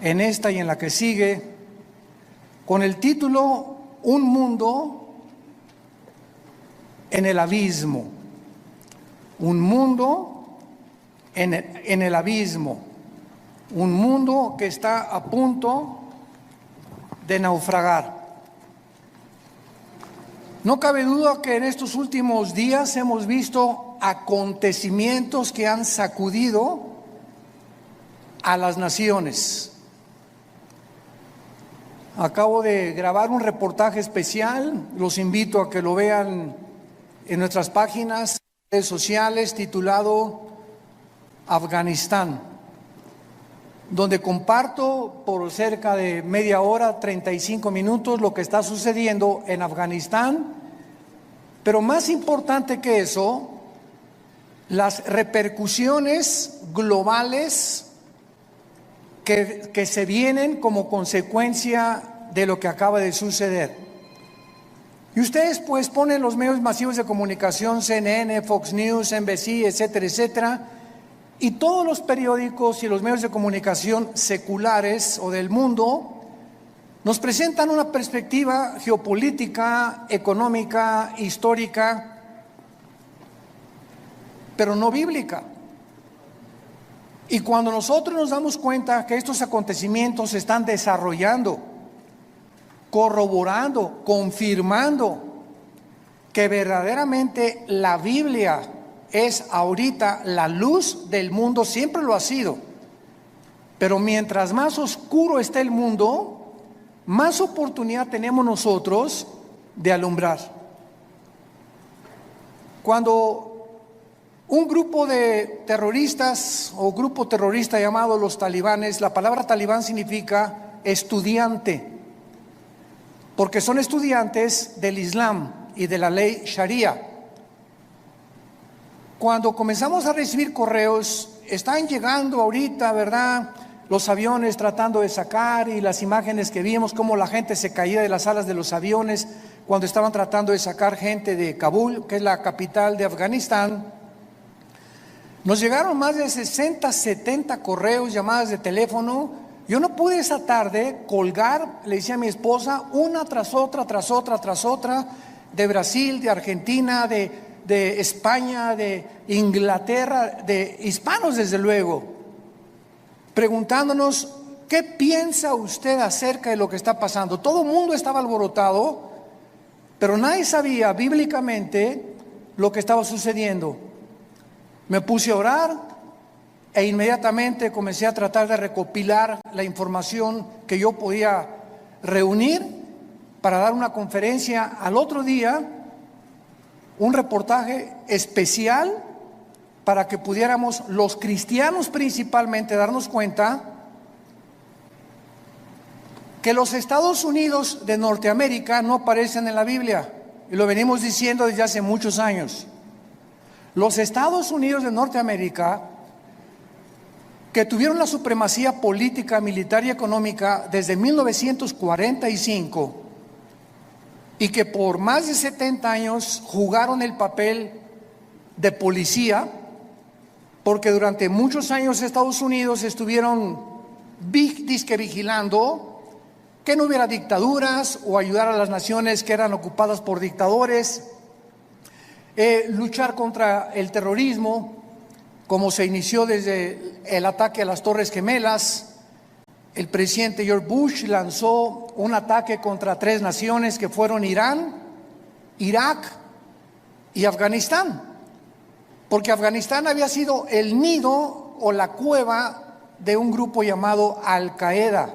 en esta y en la que sigue, con el título Un mundo en el abismo. Un mundo en el abismo. Un mundo que está a punto de naufragar. No cabe duda que en estos últimos días hemos visto acontecimientos que han sacudido a las naciones. Acabo de grabar un reportaje especial, los invito a que lo vean en nuestras páginas, redes sociales, titulado Afganistán, donde comparto por cerca de media hora, 35 minutos, lo que está sucediendo en Afganistán, pero más importante que eso, las repercusiones globales que se vienen como consecuencia de lo que acaba de suceder. Y ustedes pues ponen los medios masivos de comunicación, CNN, Fox News, NBC, etcétera, etcétera, y todos los periódicos y los medios de comunicación seculares o del mundo nos presentan una perspectiva geopolítica, económica, histórica, pero no bíblica. Y cuando nosotros nos damos cuenta que estos acontecimientos se están desarrollando, corroborando, confirmando que verdaderamente la Biblia es ahorita la luz del mundo, siempre lo ha sido, pero mientras más oscuro esté el mundo, más oportunidad tenemos nosotros de alumbrar. Cuando un grupo de terroristas o grupo terrorista llamado los talibanes, la palabra talibán significa estudiante, porque son estudiantes del Islam y de la ley Sharia. Cuando comenzamos a recibir correos, están llegando ahorita, ¿verdad?, los aviones tratando de sacar, y las imágenes que vimos, cómo la gente se caía de las alas de los aviones cuando estaban tratando de sacar gente de Kabul, que es la capital de Afganistán. Nos llegaron más de 60, 70 correos, llamadas de teléfono. Yo no pude esa tarde colgar, le decía a mi esposa, una tras otra, de Brasil, de Argentina, de España, de Inglaterra, de hispanos desde luego, preguntándonos, ¿qué piensa usted acerca de lo que está pasando? Todo el mundo estaba alborotado, pero nadie sabía bíblicamente lo que estaba sucediendo. Me puse a orar e inmediatamente comencé a tratar de recopilar la información que yo podía reunir para dar una conferencia al otro día, un reportaje especial para que pudiéramos los cristianos principalmente darnos cuenta que los Estados Unidos de Norteamérica no aparecen en la Biblia, y lo venimos diciendo desde hace muchos años. Los Estados Unidos de Norteamérica, que tuvieron la supremacía política, militar y económica desde 1945 y que por más de 70 años jugaron el papel de policía, porque durante muchos años Estados Unidos estuvieron disque vigilando que no hubiera dictaduras o ayudar a las naciones que eran ocupadas por dictadores, luchar contra el terrorismo, como se inició desde el ataque a las Torres Gemelas. El presidente George Bush lanzó un ataque contra 3 naciones que fueron Irán, Irak y Afganistán, porque Afganistán había sido el nido o la cueva de un grupo llamado Al Qaeda,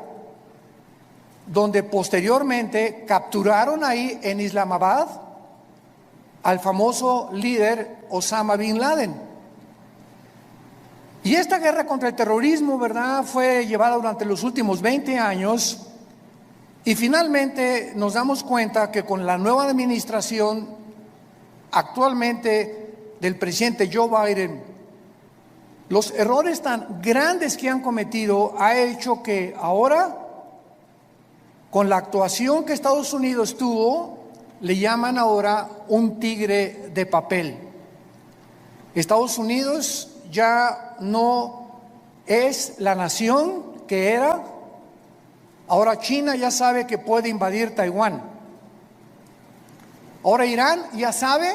donde posteriormente capturaron ahí en Islamabad al famoso líder Osama Bin Laden. Y esta guerra contra el terrorismo, ¿verdad?, fue llevada durante los últimos 20 años, y finalmente nos damos cuenta que con la nueva administración actualmente del presidente Joe Biden, los errores tan grandes que han cometido ha hecho que ahora, con la actuación que Estados Unidos tuvo, le llaman ahora un tigre de papel. Estados Unidos ya no es la nación que era Ahora China ya sabe que puede invadir Taiwán. Ahora Irán ya sabe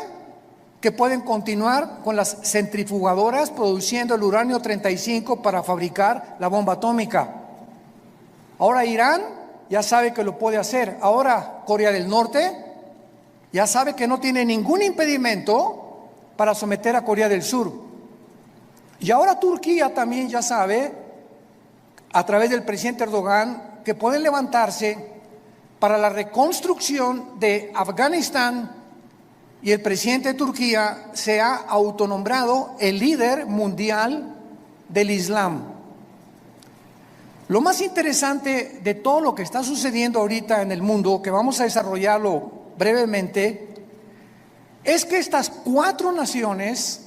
que pueden continuar con las centrifugadoras produciendo el uranio 35 para fabricar la bomba atómica. Ahora Irán ya sabe que lo puede hacer. Ahora Corea del Norte ya sabe que no tiene ningún impedimento para someter a Corea del Sur. Y ahora Turquía también ya sabe, a través del presidente Erdogan, que pueden levantarse para la reconstrucción de Afganistán, y el presidente de Turquía se ha autonombrado el líder mundial del Islam. Lo más interesante de todo lo que está sucediendo ahorita en el mundo, que vamos a desarrollarlo brevemente, es que estas cuatro naciones,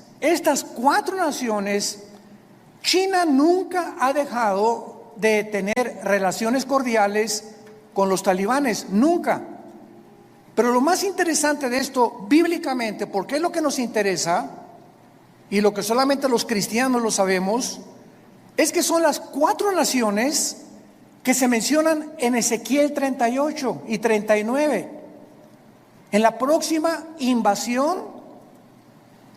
China nunca ha dejado de tener relaciones cordiales con los talibanes, nunca. Pero lo más interesante de esto, bíblicamente, porque es lo que nos interesa, y lo que solamente los cristianos lo sabemos, es que son las cuatro naciones que se mencionan en Ezequiel 38 y 39, en la próxima invasión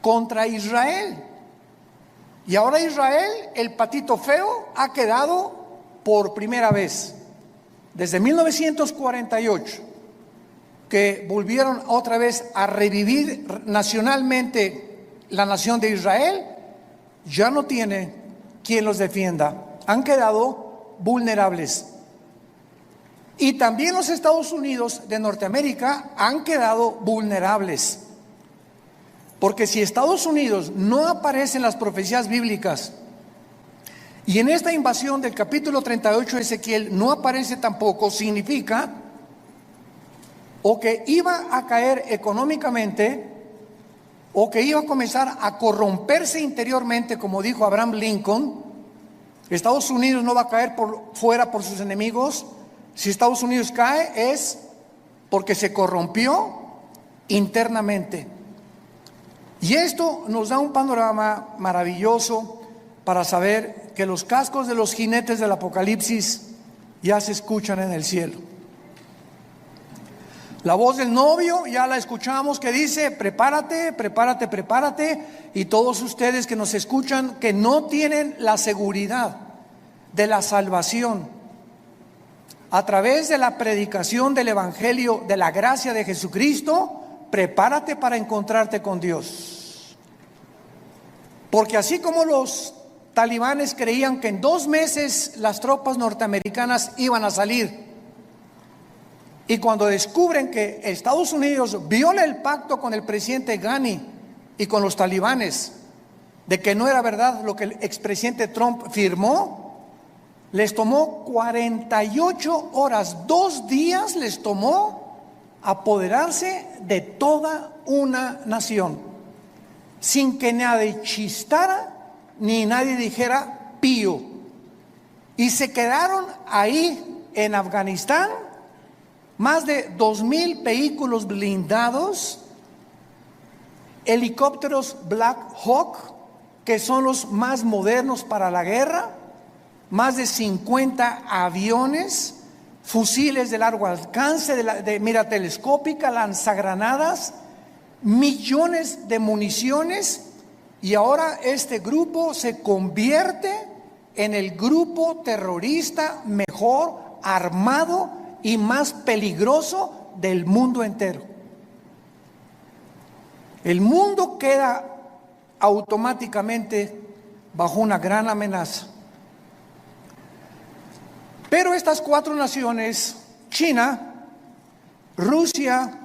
contra Israel. Y ahora Israel, el patito feo, ha quedado por primera vez desde 1948, que volvieron otra vez a revivir nacionalmente la nación de Israel, ya no tiene quien los defienda. Han quedado vulnerables. Y también los Estados Unidos de Norteamérica han quedado vulnerables. Porque si Estados Unidos no aparece en las profecías bíblicas, y en esta invasión del capítulo 38 de Ezequiel no aparece tampoco, significa o que iba a caer económicamente, o que iba a comenzar a corromperse interiormente, como dijo Abraham Lincoln. Estados Unidos no va a caer fuera por sus enemigos. Si Estados Unidos cae es porque se corrompió internamente. Y esto nos da un panorama maravilloso para saber que los cascos de los jinetes del Apocalipsis ya se escuchan en el cielo. La voz del novio ya la escuchamos, que dice: prepárate, prepárate, prepárate. Y todos ustedes que nos escuchan, que no tienen la seguridad de la salvación a través de la predicación del Evangelio de la gracia de Jesucristo, prepárate para encontrarte con Dios. Porque así como los talibanes creían que en 2 meses las tropas norteamericanas iban a salir, y cuando descubren que Estados Unidos viola el pacto con el presidente Ghani y con los talibanes, de que no era verdad lo que el expresidente Trump firmó, les tomó 48 horas, 2 días les tomó apoderarse de toda una nación, sin que nadie chistara ni nadie dijera pío. Y se quedaron ahí en Afganistán más de 2,000 vehículos blindados, helicópteros Black Hawk, que son los más modernos para la guerra, más de 50 aviones, fusiles de largo alcance, de mira telescópica, lanzagranadas, millones de municiones. Y ahora este grupo se convierte en el grupo terrorista mejor armado y más peligroso del mundo entero. El mundo queda automáticamente bajo una gran amenaza. Pero estas 4 naciones, China, Rusia,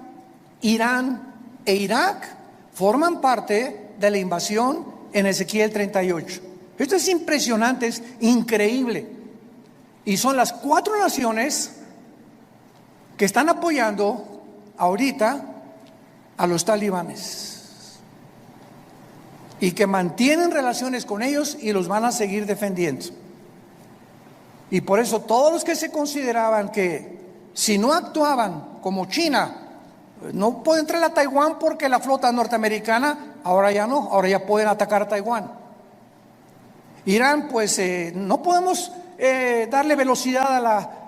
Irán e Irak, forman parte de la invasión en Ezequiel 38. Esto es impresionante, es increíble. Y son las 4 naciones que están apoyando ahorita a los talibanes y que mantienen relaciones con ellos y los van a seguir defendiendo. Y por eso todos los que se consideraban que si no actuaban como China, no puede entrar a Taiwán porque la flota norteamericana, ahora ya no, ahora ya pueden atacar a Taiwán. Irán, pues no podemos darle velocidad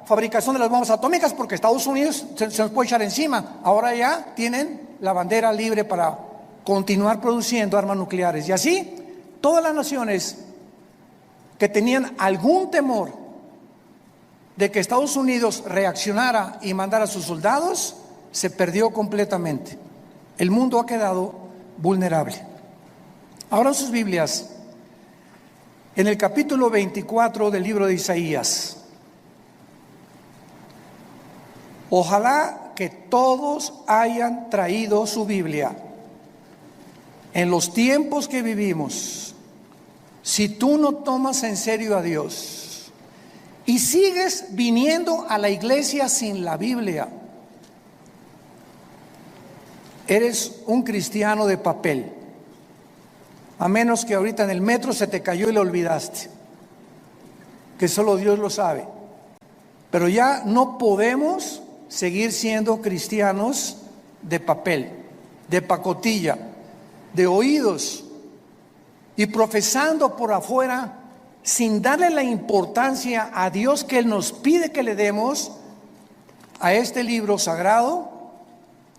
fabricación de las bombas atómicas porque Estados Unidos se nos puede echar encima. Ahora ya tienen la bandera libre para continuar produciendo armas nucleares. Y así, todas las naciones que tenían algún temor de que Estados Unidos reaccionara y mandara a sus soldados, se perdió completamente. El mundo ha quedado vulnerable. Ahora sus Biblias, en el capítulo 24 del libro de Isaías. Ojalá que todos hayan traído su Biblia. En los tiempos que vivimos, si tú no tomas en serio a Dios y sigues viniendo a la iglesia sin la Biblia, eres un cristiano de papel. A menos que ahorita en el metro se te cayó y lo olvidaste, que solo Dios lo sabe. Pero ya no podemos seguir siendo cristianos de papel, de pacotilla, de oídos, y profesando por afuera sin darle la importancia a Dios que Él nos pide que le demos a este libro sagrado,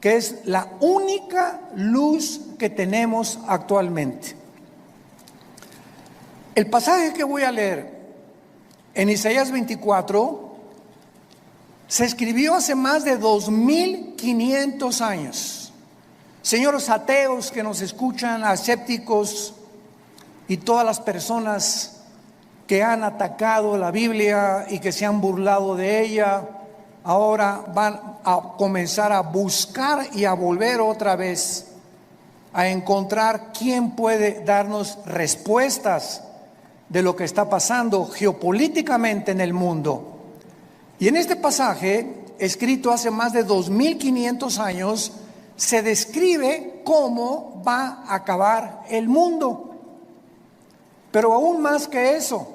que es la única luz que tenemos actualmente. El pasaje que voy a leer en Isaías 24 se escribió hace más de 2500 años. Señores ateos que nos escuchan, escépticos y todas las personas que han atacado la Biblia y que se han burlado de ella, ahora van a comenzar a buscar y a volver otra vez a encontrar quién puede darnos respuestas de lo que está pasando geopolíticamente en el mundo. Y en este pasaje, escrito hace más de 2500 años, se describe cómo va a acabar el mundo. Pero aún más que eso,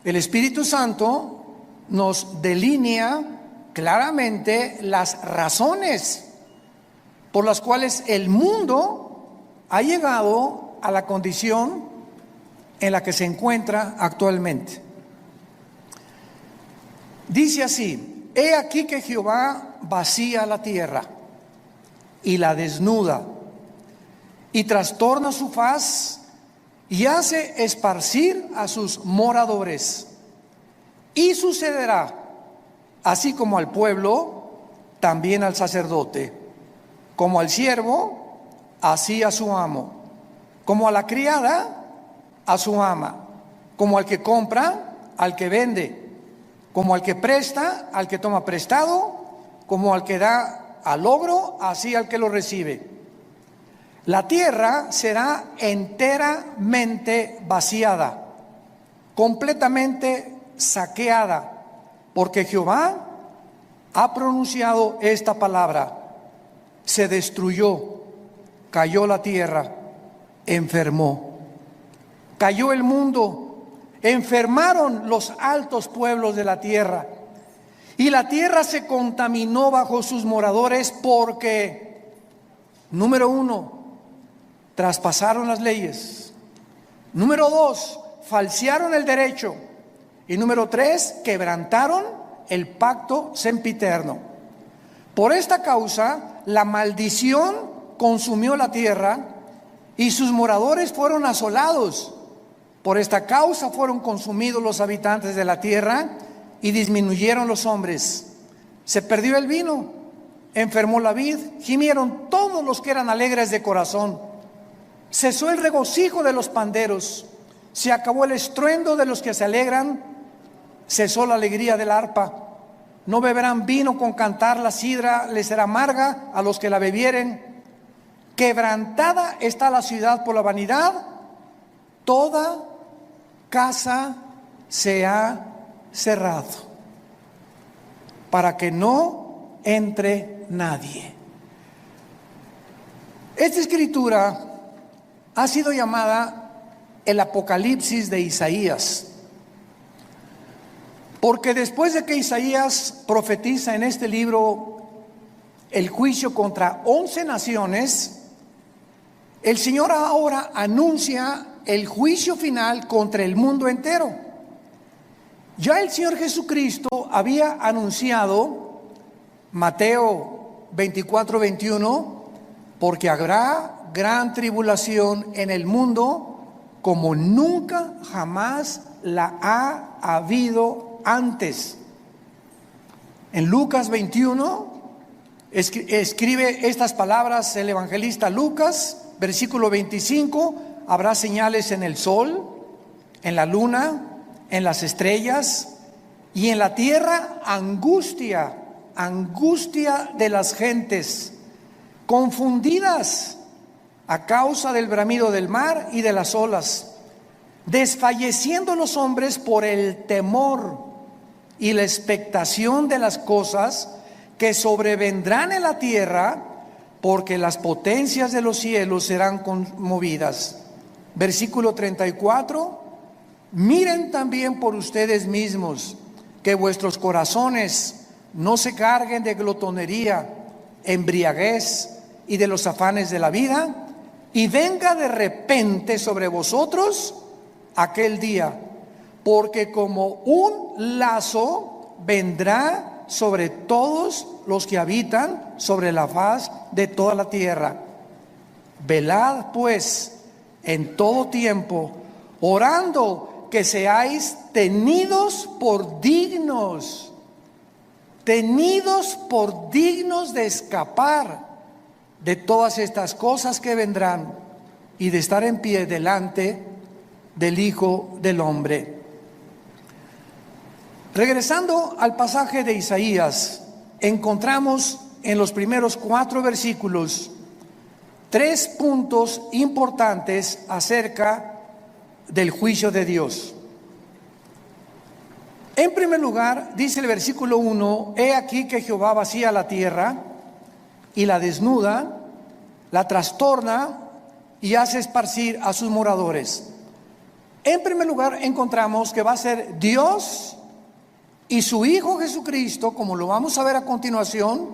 el Espíritu Santo nos delinea claramente las razones por las cuales el mundo ha llegado a la condición en la que se encuentra actualmente. Dice así: he aquí que Jehová vacía la tierra y la desnuda, y trastorna su faz, y hace esparcir a sus moradores. Y sucederá, así como al pueblo, también al sacerdote, como al siervo, así a su amo, como a la criada, a su ama, como al que compra, al que vende, como al que presta, al que toma prestado, como al que da al logro, así al que lo recibe. La tierra será enteramente vaciada, completamente saqueada, porque Jehová ha pronunciado esta palabra: se destruyó, cayó la tierra, enfermó. Cayó el mundo, enfermaron los altos pueblos de la tierra, y la tierra se contaminó bajo sus moradores porque, número 1, traspasaron las leyes. Número 2, falsearon el derecho. Y número 3, quebrantaron el pacto sempiterno. Por esta causa, la maldición consumió la tierra y sus moradores fueron asolados. Por esta causa fueron consumidos los habitantes de la tierra y disminuyeron los hombres. Se perdió el vino, enfermó la vid, gimieron todos los que eran alegres de corazón. Cesó el regocijo de los panderos, se acabó el estruendo de los que se alegran, cesó la alegría del arpa. No beberán vino con cantar, la sidra les será amarga a los que la bebieren. Quebrantada está la ciudad por la vanidad, toda casa se ha cerrado, para que no entre nadie. Esta escritura ha sido llamada el Apocalipsis de Isaías, porque después de que Isaías profetiza en este libro el juicio contra 11 naciones, el Señor ahora anuncia el juicio final contra el mundo entero. Ya el Señor Jesucristo había anunciado, Mateo 24:21, porque habrá gran tribulación en el mundo como nunca jamás la ha habido antes. En Lucas 21 escribe estas palabras el evangelista Lucas, versículo 25: habrá señales en el sol, en la luna, en las estrellas, y en la tierra angustia de las gentes, confundidas a causa del bramido del mar y de las olas, desfalleciendo los hombres por el temor y la expectación de las cosas que sobrevendrán en la tierra, porque las potencias de los cielos serán conmovidas. Versículo 34: miren también por ustedes mismos, que vuestros corazones no se carguen de glotonería, embriaguez y de los afanes de la vida, y venga de repente sobre vosotros aquel día, porque como un lazo vendrá sobre todos los que habitan sobre la faz de toda la tierra. Velad pues en todo tiempo, orando que seáis tenidos por dignos de escapar de todas estas cosas que vendrán y de estar en pie delante del Hijo del Hombre. Regresando al pasaje de Isaías, encontramos en los primeros 4 versículos 3 puntos importantes acerca del juicio de Dios. En primer lugar, dice el versículo 1: he aquí que Jehová vacía la tierra y la desnuda, la trastorna y hace esparcir a sus moradores. En primer lugar, encontramos que va a ser Dios y su Hijo Jesucristo, como lo vamos a ver a continuación,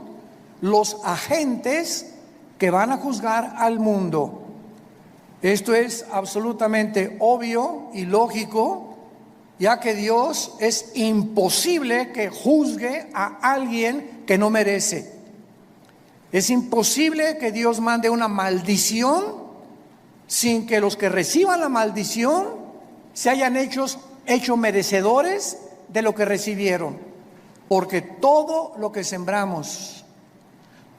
los agentes que van a juzgar al mundo. Esto es absolutamente obvio y lógico, ya que Dios es imposible que juzgue a alguien que no merece. Es imposible que Dios mande una maldición sin que los que reciban la maldición se hayan hecho merecedores de lo que recibieron. Porque todo lo que sembramos,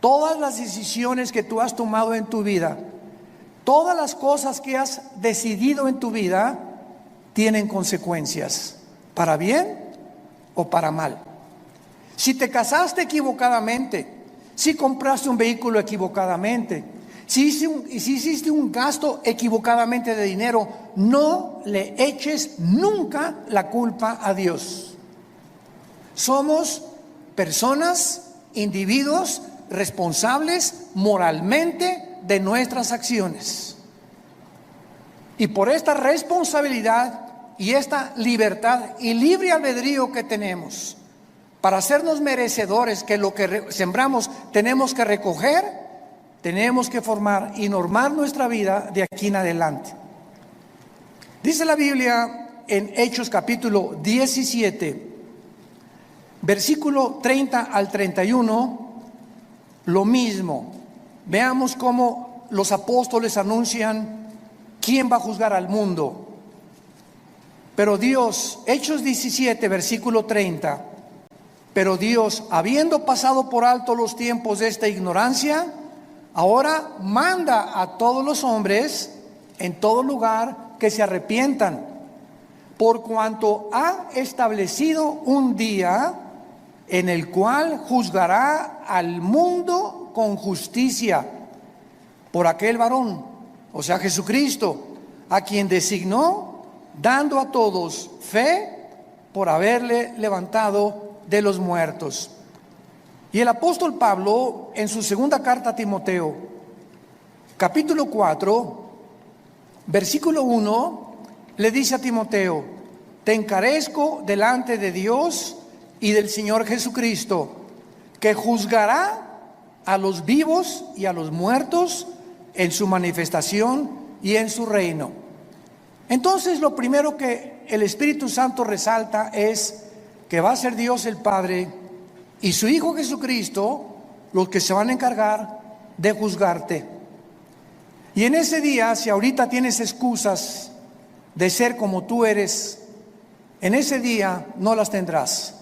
todas las decisiones que tú has tomado en tu vida, todas las cosas que has decidido en tu vida, tienen consecuencias, para bien o para mal. Si te casaste equivocadamente, si compraste un vehículo equivocadamente, si hiciste un gasto equivocadamente de dinero, no le eches nunca la culpa a Dios. Somos personas, individuos responsables moralmente de nuestras acciones. Y por esta responsabilidad y esta libertad y libre albedrío que tenemos para hacernos merecedores que lo que sembramos tenemos que recoger, tenemos que formar y normar nuestra vida de aquí en adelante. Dice la Biblia en Hechos capítulo 17, versículo 30 al 31, lo mismo. Veamos cómo los apóstoles anuncian quién va a juzgar al mundo. Pero Dios, Hechos 17, versículo 30, pero Dios, habiendo pasado por alto los tiempos de esta ignorancia, ahora manda a todos los hombres en todo lugar que se arrepientan, por cuanto ha establecido un día en el cual juzgará al mundo con justicia por aquel varón, o sea, Jesucristo, a quien designó, dando a todos fe por haberle levantado de los muertos. Y el apóstol Pablo, en su segunda carta a Timoteo, capítulo 4, versículo 1, le dice a Timoteo: te encarezco delante de Dios y del Señor Jesucristo, que juzgará a los vivos y a los muertos en su manifestación y en su reino. Entonces, lo primero que el Espíritu Santo resalta es que va a ser Dios el Padre y su Hijo Jesucristo los que se van a encargar de juzgarte. Y en ese día, si ahorita tienes excusas de ser como tú eres, en ese día no las tendrás.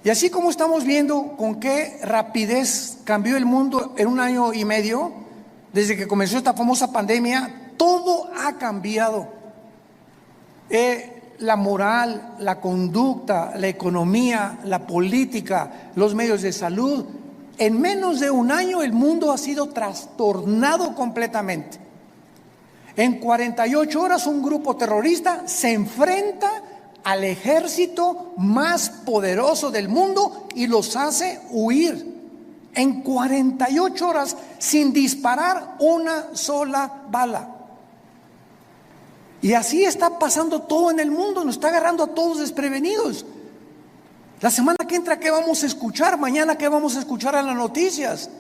Y así como estamos viendo con qué rapidez cambió el mundo en 1 año y medio, desde que comenzó esta famosa pandemia, todo ha cambiado. La moral, la conducta, la economía, la política, los medios de salud. En menos de 1 año el mundo ha sido trastornado completamente. En 48 horas un grupo terrorista se enfrenta al ejército más poderoso del mundo y los hace huir. En 48 horas sin disparar una sola bala. Y así está pasando todo en el mundo, nos está agarrando a todos desprevenidos. La semana que entra, ¿qué vamos a escuchar? Mañana, ¿qué vamos a escuchar en las noticias?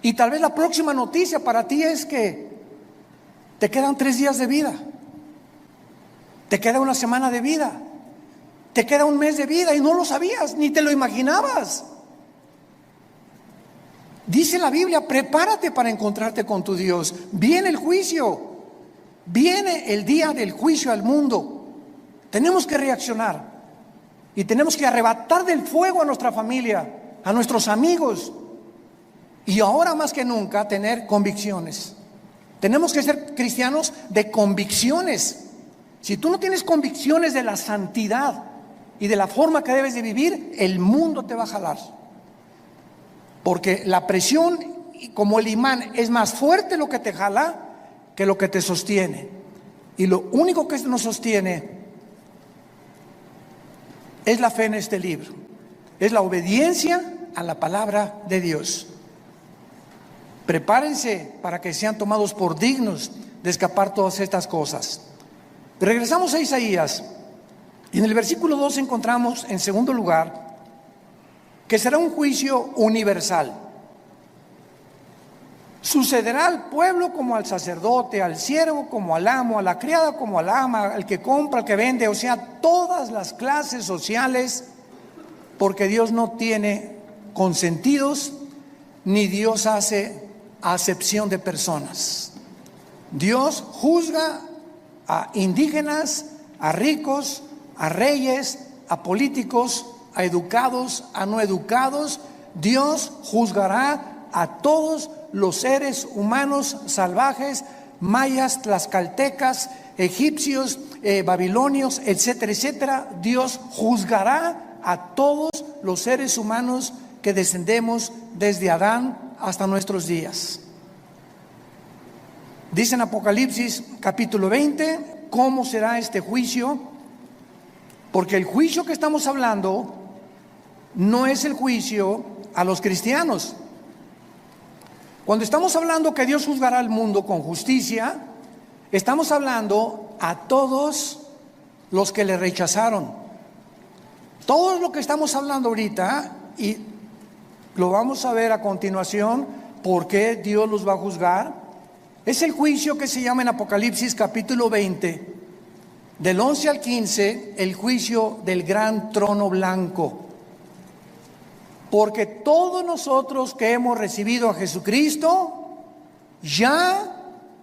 Y tal vez la próxima noticia para ti es que te quedan 3 días de vida, te queda 1 semana de vida, te queda 1 mes de vida y no lo sabías, ni te lo imaginabas. Dice la Biblia, prepárate para encontrarte con tu Dios. Viene el juicio, viene el día del juicio al mundo. Tenemos que reaccionar y tenemos que arrebatar del fuego a nuestra familia, a nuestros amigos, y ahora más que nunca tener convicciones. Tenemos que ser cristianos de convicciones. Si tú no tienes convicciones de la santidad y de la forma que debes de vivir, el mundo te va a jalar. Porque la presión, como el imán, es más fuerte lo que te jala que lo que te sostiene. Y lo único que nos sostiene es la fe en este libro, es la obediencia a la palabra de Dios. Prepárense para que sean tomados por dignos de escapar todas estas cosas. Regresamos a Isaías y en el versículo 2 encontramos en segundo lugar que será un juicio universal. Sucederá al pueblo como al sacerdote, al siervo como al amo, a la criada como al ama, al que compra, al que vende, o sea, todas las clases sociales, porque Dios no tiene consentidos, ni Dios hace acepción de personas. Dios juzga a indígenas, a ricos, a reyes, a políticos, a educados, a no educados. Dios juzgará a todos los seres humanos salvajes, mayas, tlaxcaltecas, egipcios, babilonios, etcétera, etcétera. Dios juzgará a todos los seres humanos que descendemos desde Adán hasta nuestros días. Dice en Apocalipsis capítulo 20 cómo será este juicio, porque el juicio que estamos hablando no es el juicio a los cristianos. Cuando estamos hablando que Dios juzgará al mundo con justicia, estamos hablando a todos los que le rechazaron. Todo lo que estamos hablando ahorita, y lo vamos a ver a continuación, por qué Dios los va a juzgar, es el juicio que se llama en Apocalipsis capítulo 20, del 11 al 15, el juicio del gran trono blanco. Porque todos nosotros que hemos recibido a Jesucristo, ya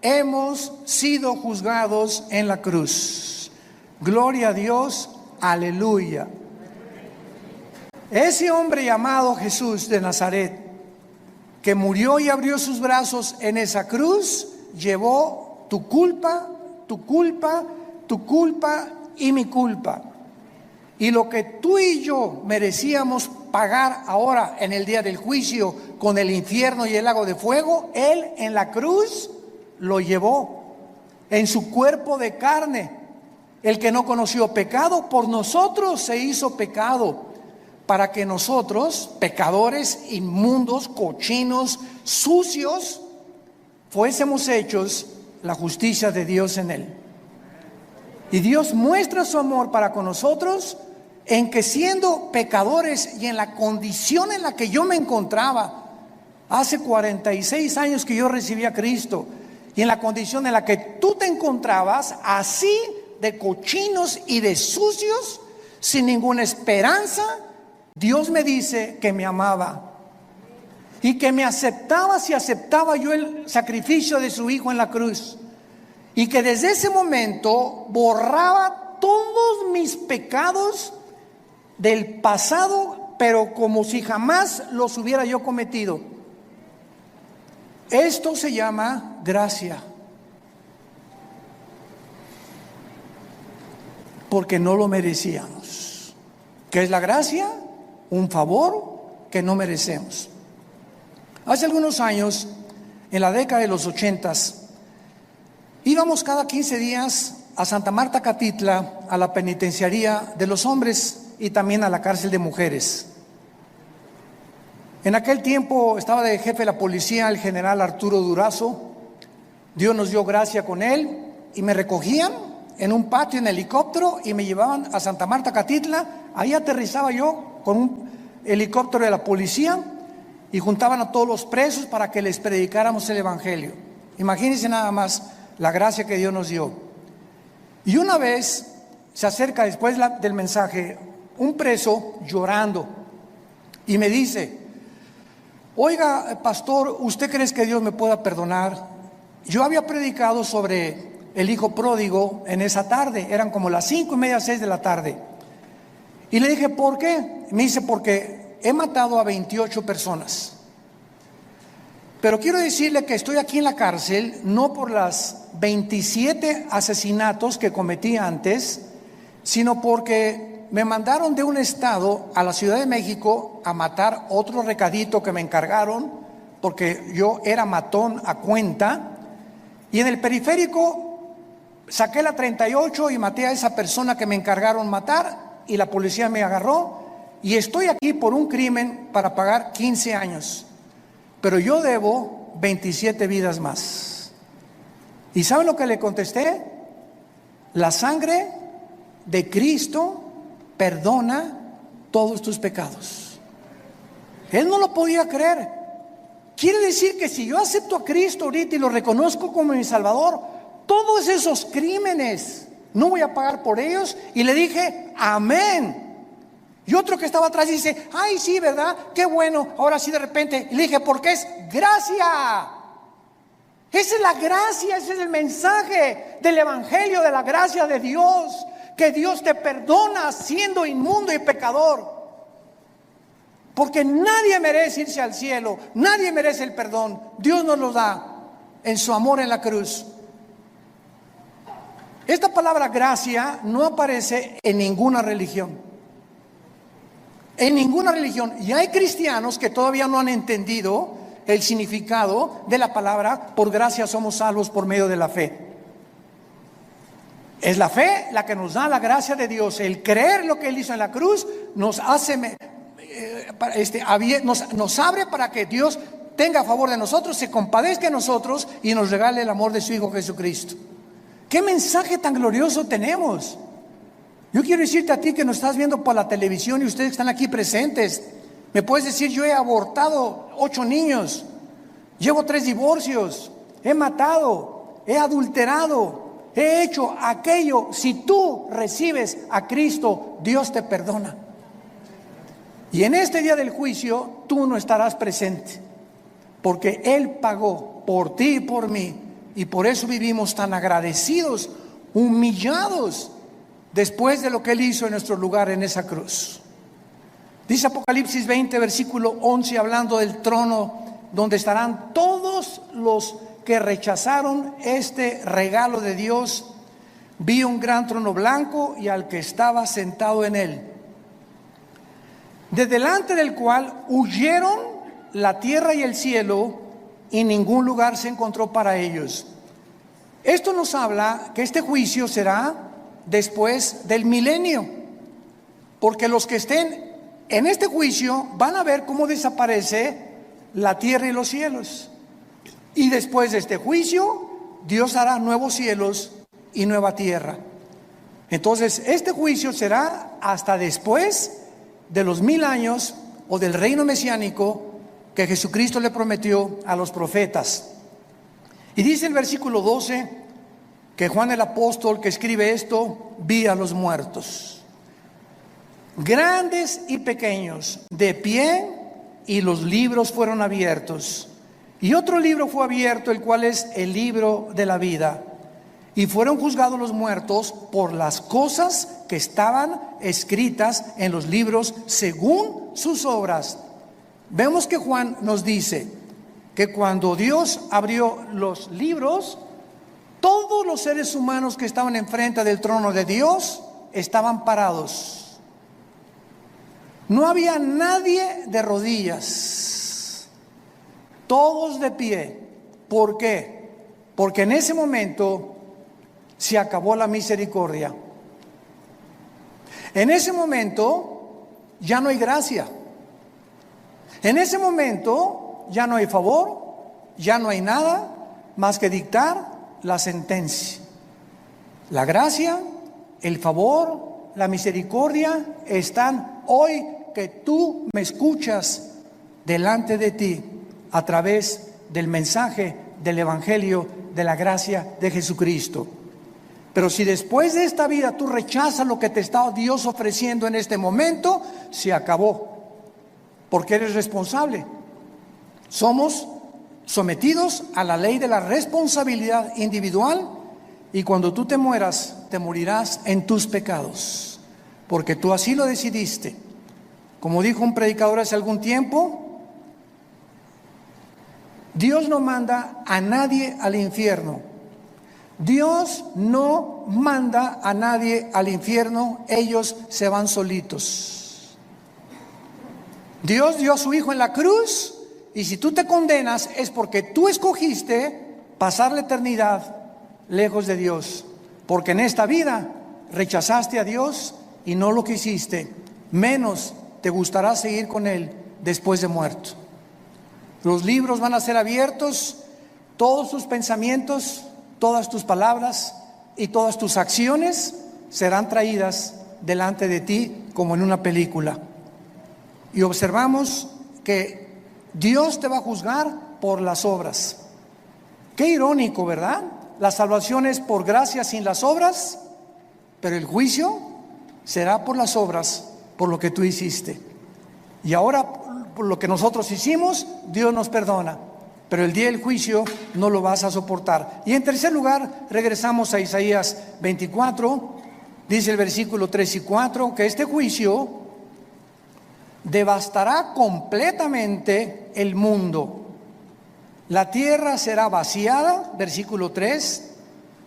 hemos sido juzgados en la cruz. Gloria a Dios, aleluya. Ese hombre llamado Jesús de Nazaret, que murió y abrió sus brazos en esa cruz, llevó tu culpa, tu culpa, tu culpa y mi culpa. Y lo que tú y yo merecíamos pagar ahora en el día del juicio con el infierno y el lago de fuego, Él en la cruz lo llevó en su cuerpo de carne. El que no conoció pecado, por nosotros se hizo pecado, para que nosotros, pecadores, inmundos, cochinos, sucios, fuésemos hechos la justicia de Dios en Él. Y Dios muestra su amor para con nosotros en que, siendo pecadores y en la condición en la que yo me encontraba hace 46 años que yo recibí a Cristo, y en la condición en la que tú te encontrabas, así de cochinos y de sucios, sin ninguna esperanza, Dios me dice que me amaba y que me aceptaba si aceptaba yo el sacrificio de su Hijo en la cruz, y que desde ese momento borraba todos mis pecados del pasado, pero como si jamás los hubiera yo cometido. Esto se llama gracia, porque no lo merecíamos. ¿Qué es la gracia? Un favor que no merecemos. Hace algunos años, en la década de los 80s, íbamos cada 15 días a Santa Marta, Catitla, a la penitenciaría de los hombres y también a la cárcel de mujeres. En aquel tiempo estaba de jefe de la policía el general Arturo Durazo. Dios nos dio gracia con él y me recogían en un patio en helicóptero y me llevaban a Santa Marta, Catitla. Ahí aterrizaba yo con un helicóptero de la policía y juntaban a todos los presos para que les predicáramos el evangelio. Imagínense nada más la gracia que Dios nos dio. Y una vez se acerca después del mensaje un preso llorando y me dice: oiga, pastor, ¿usted cree que Dios me pueda perdonar? Yo había predicado sobre el hijo pródigo en esa tarde, eran como las 5:30, 6 de la tarde. Y le dije, ¿por qué? Me dice, porque he matado a 28 personas. Pero quiero decirle que estoy aquí en la cárcel no por las 27 asesinatos que cometí antes, sino porque me mandaron de un estado a la Ciudad de México a matar otro recadito que me encargaron, porque yo era matón a cuenta, y en el periférico saqué la 38 y maté a esa persona que me encargaron matar, y la policía me agarró, y estoy aquí por un crimen para pagar 15 años, pero yo debo 27 vidas más. ¿Y saben lo que le contesté? La sangre de Cristo perdona todos tus pecados. Él no lo podía creer. Quiere decir que si yo acepto a Cristo ahorita y lo reconozco como mi Salvador, todos esos crímenes no voy a pagar por ellos. Y le dije, amén. Y otro que estaba atrás dice, ay, sí, ¿verdad? Qué bueno, ahora sí de repente. Y le dije, porque es gracia. Esa es la gracia, ese es el mensaje del evangelio, de la gracia de Dios. Que Dios te perdona siendo inmundo y pecador. Porque nadie merece irse al cielo, nadie merece el perdón. Dios nos lo da en su amor en la cruz. Esta palabra gracia no aparece en ninguna religión. En ninguna religión. Y hay cristianos que todavía no han entendido el significado de la palabra por gracia somos salvos por medio de la fe. Es la fe la que nos da la gracia de Dios. El creer lo que Él hizo en la cruz nos hace, nos abre para que Dios tenga a favor de nosotros, se compadezca de nosotros y nos regale el amor de su Hijo Jesucristo. ¿Qué mensaje tan glorioso tenemos? Yo quiero decirte a ti que nos estás viendo por la televisión y ustedes que están aquí presentes. Me puedes decir, yo he abortado 8 niños, llevo 3 divorcios, he matado, he adulterado, he hecho aquello. Si tú recibes a Cristo, Dios te perdona. Y en este día del juicio, tú no estarás presente, porque Él pagó por ti y por mí. Y por eso vivimos tan agradecidos, humillados, después de lo que Él hizo en nuestro lugar en esa cruz. Dice Apocalipsis 20, versículo 11, hablando del trono donde estarán todos los que rechazaron este regalo de Dios. Vi un gran trono blanco y al que estaba sentado en él, de delante del cual huyeron la tierra y el cielo, y ningún lugar se encontró para ellos. Esto nos habla que este juicio será después del milenio, porque los que estén en este juicio van a ver cómo desaparece la tierra y los cielos. Y después de este juicio, Dios hará nuevos cielos y nueva tierra. Entonces, este juicio será hasta después de los 1000 años o del reino mesiánico que Jesucristo le prometió a los profetas. Y dice el versículo 12 que Juan el apóstol que escribe esto, vi a los muertos, grandes y pequeños, de pie, y los libros fueron abiertos. Y otro libro fue abierto, el cual es el libro de la vida. Y fueron juzgados los muertos por las cosas que estaban escritas en los libros según sus obras. Vemos que Juan nos dice que cuando Dios abrió los libros, todos los seres humanos que estaban enfrente del trono de Dios estaban parados. No había nadie de rodillas, todos de pie. ¿Por qué? Porque en ese momento se acabó la misericordia. En ese momento ya no hay gracia. En ese momento ya no hay favor, ya no hay nada más que dictar la sentencia. La gracia, el favor, la misericordia están hoy que tú me escuchas delante de ti a través del mensaje del Evangelio de la gracia de Jesucristo. Pero si después de esta vida tú rechazas lo que te está Dios ofreciendo en este momento, se acabó, porque eres responsable. Somos sometidos a la ley de la responsabilidad individual, y cuando tú te mueras, te morirás en tus pecados, porque tú así lo decidiste. Como dijo un predicador hace algún tiempo, Dios no manda a nadie al infierno. Dios no manda a nadie al infierno, ellos se van solitos. Dios dio a su Hijo en la cruz, y si tú te condenas es porque tú escogiste pasar la eternidad lejos de Dios, porque en esta vida rechazaste a Dios y no lo quisiste, menos te gustará seguir con Él después de muerto. Los libros van a ser abiertos, todos tus pensamientos, todas tus palabras y todas tus acciones serán traídas delante de ti como en una película. Y observamos que Dios te va a juzgar por las obras. Qué irónico, ¿verdad? La salvación es por gracia sin las obras, pero el juicio será por las obras, por lo que tú hiciste. Y ahora, por lo que nosotros hicimos, Dios nos perdona, pero el día del juicio no lo vas a soportar. Y en tercer lugar, regresamos a Isaías 24, dice el versículo 3 y 4, que este juicio devastará completamente el mundo. La tierra será vaciada, versículo 3,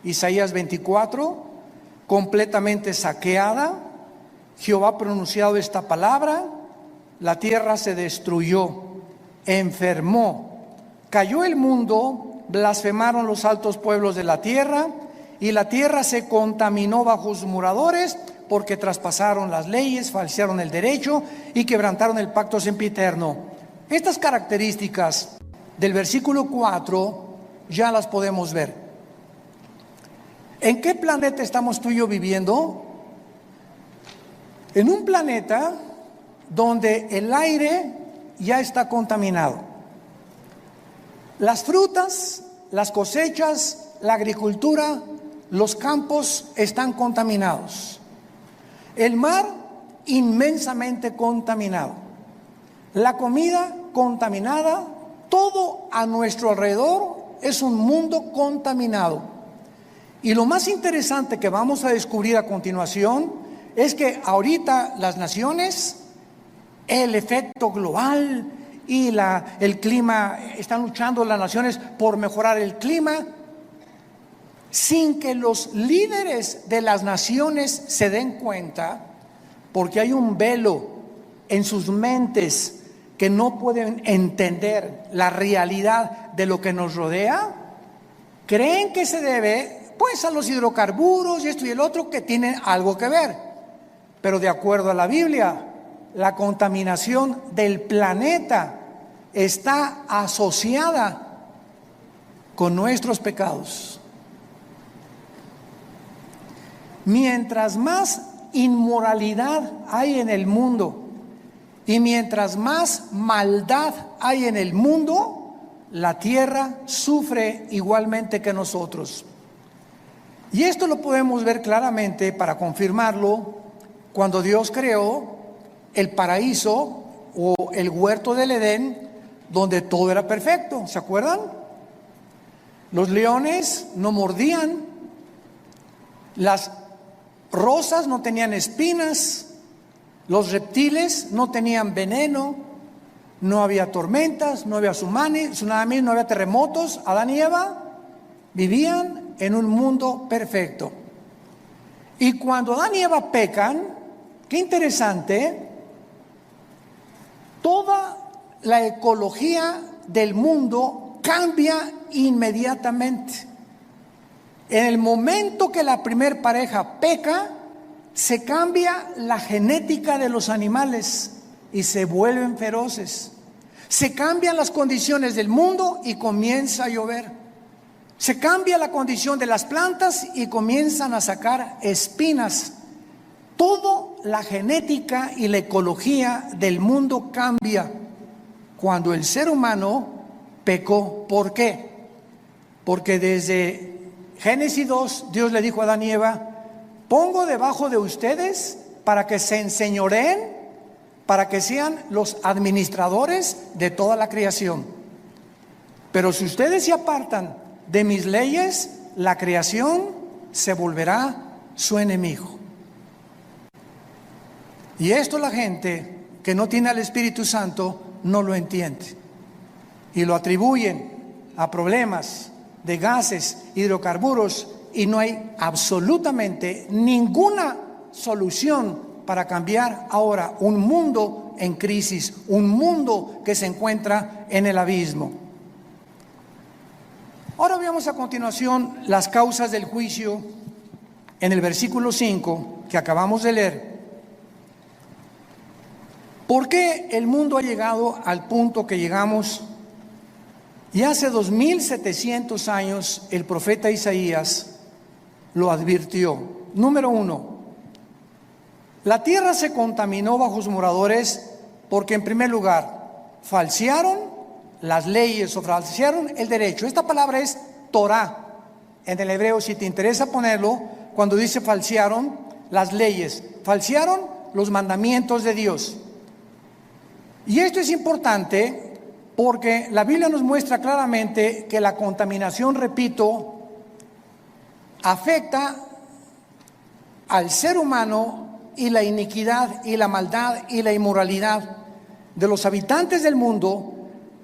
Isaías 24, completamente saqueada. Jehová ha pronunciado esta palabra: la tierra se destruyó, enfermó, cayó el mundo, blasfemaron los altos pueblos de la tierra, y la tierra se contaminó bajo sus moradores, porque traspasaron las leyes, falsearon el derecho y quebrantaron el pacto sempiterno. Estas características del versículo 4 ya las podemos ver. ¿En qué planeta estamos tú y yo viviendo? En un planeta donde el aire ya está contaminado. Las frutas, las cosechas, la agricultura, los campos están contaminados. El mar inmensamente contaminado. La comida contaminada. Todo a nuestro alrededor es un mundo contaminado. Y lo más interesante que vamos a descubrir a continuación es que ahorita las naciones, el efecto global y el clima, están luchando las naciones por mejorar el clima, sin que los líderes de las naciones se den cuenta, porque hay un velo en sus mentes que no pueden entender la realidad de lo que nos rodea. Creen que se debe pues a los hidrocarburos y esto y el otro, que tienen algo que ver, pero de acuerdo a la Biblia, la contaminación del planeta está asociada con nuestros pecados. Mientras más inmoralidad hay en el mundo y mientras más maldad hay en el mundo, la tierra sufre igualmente que nosotros. Y esto lo podemos ver claramente para confirmarlo cuando Dios creó el paraíso o el huerto del Edén, donde todo era perfecto. ¿Se acuerdan? Los leones no mordían, las rosas no tenían espinas, los reptiles no tenían veneno, no había tormentas, no había tsunamis, no había terremotos. Adán y Eva vivían en un mundo perfecto. Y cuando Adán y Eva pecan, qué interesante, toda la ecología del mundo cambia inmediatamente. En el momento que la primer pareja peca, se cambia la genética de los animales y se vuelven feroces. Se cambian las condiciones del mundo y comienza a llover. Se cambia la condición de las plantas y comienzan a sacar espinas. Toda la genética y la ecología del mundo cambia cuando el ser humano pecó. ¿Por qué? Porque desde Génesis 2, Dios le dijo a Adán y Eva: pongo debajo de ustedes para que se enseñoreen, para que sean los administradores de toda la creación. Pero si ustedes se apartan de mis leyes, la creación se volverá su enemigo. Y esto la gente que no tiene al Espíritu Santo no lo entiende. Y lo atribuyen a problemas de gases, hidrocarburos, y no hay absolutamente ninguna solución para cambiar ahora un mundo en crisis, un mundo que se encuentra en el abismo. Ahora veamos a continuación las causas del juicio en el versículo 5 que acabamos de leer. ¿Por qué el mundo ha llegado al punto que llegamos? Y hace 2700 años el profeta Isaías lo advirtió. Número 1, la tierra se contaminó bajo sus moradores porque, en primer lugar, falsearon las leyes o falsearon el derecho. Esta palabra es Torah en el hebreo, si te interesa ponerlo, cuando dice falsearon las leyes, falsearon los mandamientos de Dios. Y esto es importante porque la Biblia nos muestra claramente que la contaminación, repito, afecta al ser humano, y la iniquidad y la maldad y la inmoralidad de los habitantes del mundo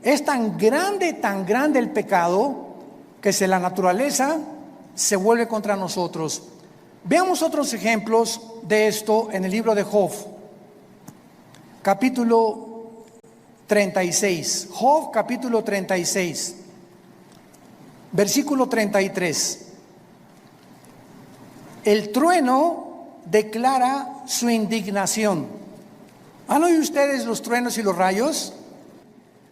es tan grande el pecado, que la naturaleza se vuelve contra nosotros. Veamos otros ejemplos de esto en el libro de Job, capítulo 36. Job, capítulo 36, versículo 33. El trueno declara su indignación. ¿Han oído ustedes los truenos y los rayos?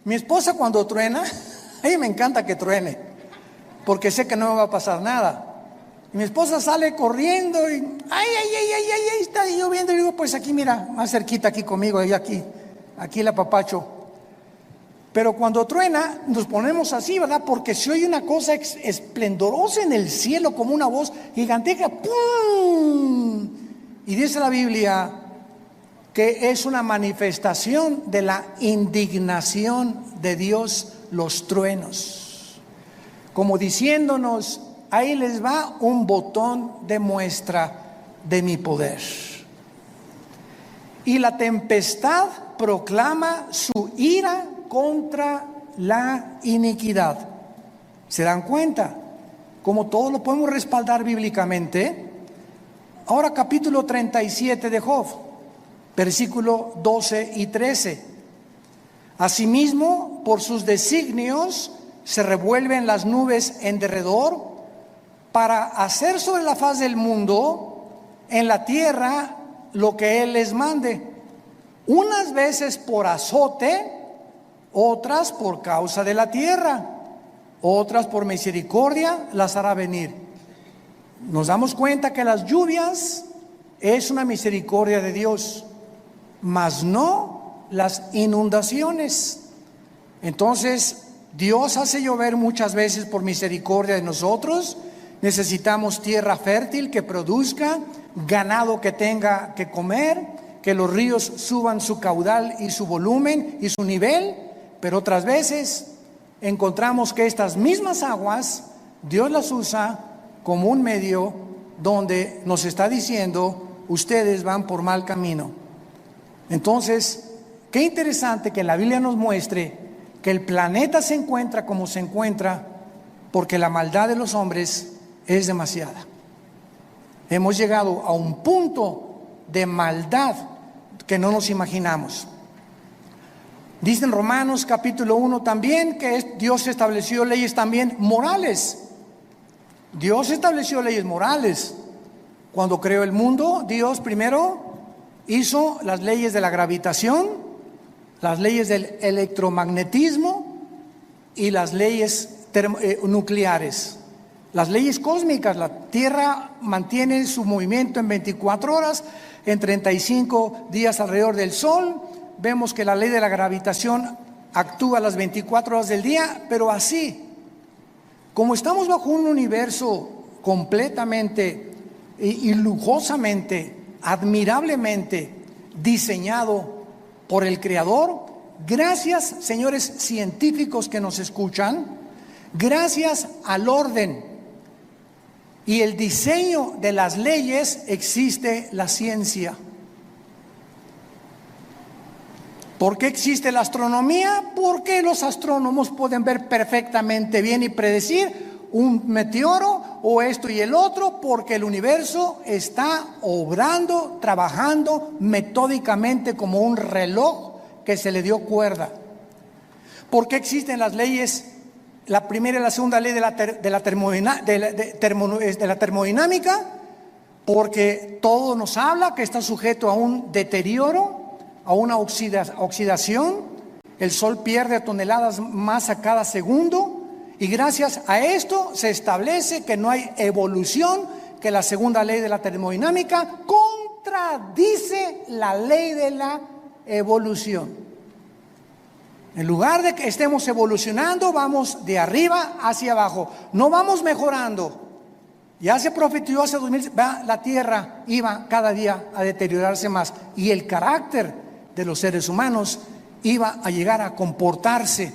Mi esposa, cuando truena, a mí me encanta que truene, porque sé que no me va a pasar nada. Y mi esposa sale corriendo y ay, está lloviendo. Y digo, pues aquí, mira, más cerquita aquí conmigo, y aquí la apapacho. Pero cuando truena, nos ponemos así, ¿verdad? Porque se oye una cosa esplendorosa en el cielo, como una voz gigantesca. ¡Pum! Y dice la Biblia que es una manifestación de la indignación de Dios los truenos, como diciéndonos: ahí les va un botón de muestra de mi poder. Y la tempestad proclama su ira contra la iniquidad. ¿Se dan cuenta? Como todo lo podemos respaldar bíblicamente. Ahora capítulo 37 de Job, versículo 12 y 13. Asimismo, por sus designios se revuelven las nubes en derredor, para hacer sobre la faz del mundo, en la tierra, lo que Él les mande. Unas veces por azote, otras por causa de la tierra, otras por misericordia las hará venir. Nos damos cuenta que las lluvias es una misericordia de Dios, mas no las inundaciones. Entonces, Dios hace llover muchas veces por misericordia de nosotros, Necesitamos tierra fértil que produzca, ganado que tenga que comer, que los ríos suban su caudal y su volumen y su nivel, pero otras veces encontramos que estas mismas aguas Dios las usa como un medio donde nos está diciendo: ustedes van por mal camino. Entonces, qué interesante que la Biblia nos muestre que el planeta se encuentra como se encuentra porque la maldad de los hombres es demasiada. Hemos llegado a un punto de maldad que no nos imaginamos. Dice en Romanos capítulo 1 también que Dios estableció leyes también morales. Dios estableció leyes morales. Cuando creó el mundo, Dios primero hizo las leyes de la gravitación, las leyes del electromagnetismo y las leyes nucleares. Las leyes cósmicas: la Tierra mantiene su movimiento en 24 horas, en 35 días alrededor del Sol. Vemos que la ley de la gravitación actúa las 24 horas del día, pero así, como estamos bajo un universo completamente y lujosamente, admirablemente diseñado por el Creador, gracias, señores científicos que nos escuchan, gracias al orden y el diseño de las leyes existe la ciencia. ¿Por qué existe la astronomía? Porque los astrónomos pueden ver perfectamente bien y predecir un meteoro o esto y el otro, porque el universo está obrando, trabajando metódicamente como un reloj que se le dio cuerda. ¿Por qué existen las leyes? La primera y la segunda ley de la termodinámica, porque todo nos habla que está sujeto a un deterioro, a una oxidación. El Sol pierde toneladas masa cada segundo, y gracias a esto se establece que no hay evolución, que la segunda ley de la termodinámica contradice la ley de la evolución. En lugar de que estemos evolucionando, vamos de arriba hacia abajo, no vamos mejorando. Ya se profetizó hace 2000, la tierra iba cada día a deteriorarse más, y el carácter de los seres humanos iba a llegar a comportarse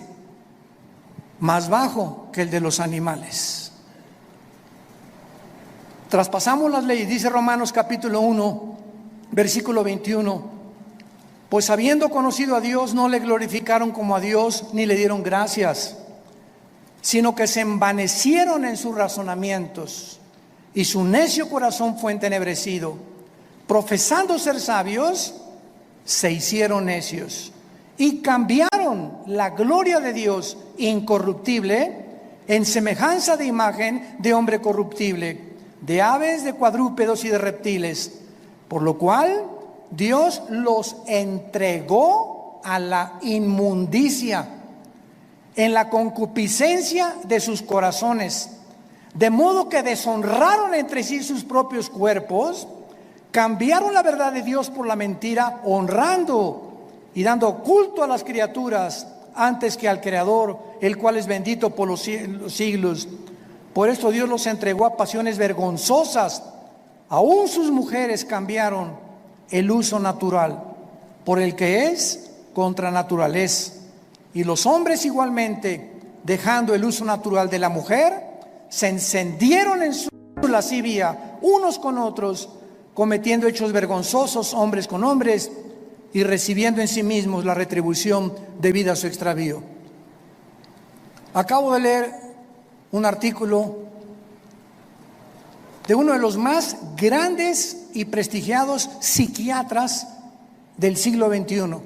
más bajo que el de los animales. Traspasamos las leyes, dice Romanos capítulo 1, versículo 21. Pues habiendo conocido a Dios, no le glorificaron como a Dios, ni le dieron gracias, sino que se envanecieron en sus razonamientos, y su necio corazón fue entenebrecido. Profesando ser sabios, se hicieron necios, y cambiaron la gloria de Dios incorruptible en semejanza de imagen de hombre corruptible, de aves, de cuadrúpedos y de reptiles, por lo cual Dios los entregó a la inmundicia en la concupiscencia de sus corazones, de modo que deshonraron entre sí sus propios cuerpos, cambiaron la verdad de Dios por la mentira, honrando y dando culto a las criaturas antes que al Creador, el cual es bendito por los siglos. Por esto Dios los entregó a pasiones vergonzosas. Aún sus mujeres cambiaron el uso natural por el que es contra naturaleza. Y los hombres igualmente, dejando el uso natural de la mujer, se encendieron en su lascivia unos con otros, cometiendo hechos vergonzosos hombres con hombres, y recibiendo en sí mismos la retribución debida a su extravío. Acabo de leer un artículo de uno de los más grandes y prestigiados psiquiatras del siglo XXI,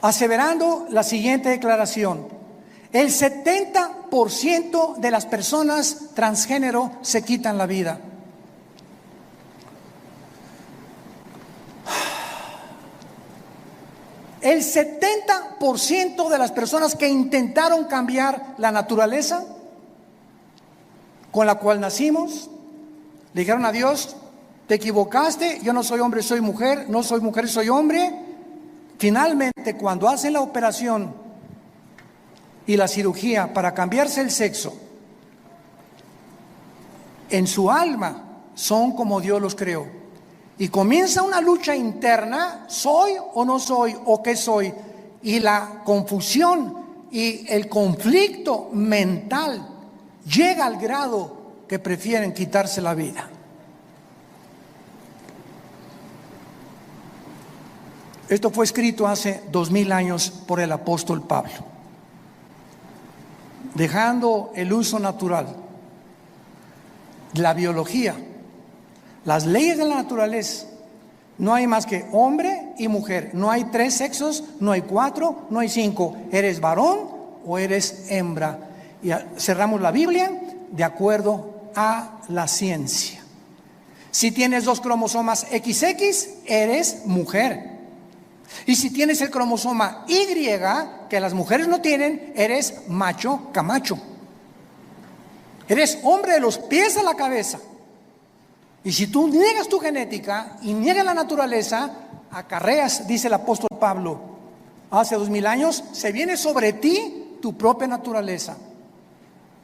aseverando la siguiente declaración: el 70% de las personas transgénero se quitan la vida. El 70% de las personas que intentaron cambiar la naturaleza con la cual nacimos, le dijeron a Dios: te equivocaste, yo no soy hombre, soy mujer, no soy mujer, soy hombre. Finalmente, cuando hacen la operación y la cirugía para cambiarse el sexo, en su alma son como Dios los creó. Y comienza una lucha interna, ¿soy o no soy? ¿O qué soy? Y la confusión y el conflicto mental llega al grado que prefieren quitarse la vida. Esto fue escrito hace 2000 años por el apóstol Pablo, dejando el uso natural, la biología, las leyes de la naturaleza. No hay más que hombre y mujer. No hay 3 sexos, no hay 4, no hay 5. Eres varón o eres hembra. Y cerramos la Biblia de acuerdo a la ciencia. Si tienes 2 cromosomas XX, eres mujer. Y si tienes el cromosoma Y, que las mujeres no tienen, eres macho camacho. Eres hombre de los pies a la cabeza. Y si tú niegas tu genética y niegas la naturaleza, acarreas, dice el apóstol Pablo, hace 2000 años, se viene sobre ti tu propia naturaleza.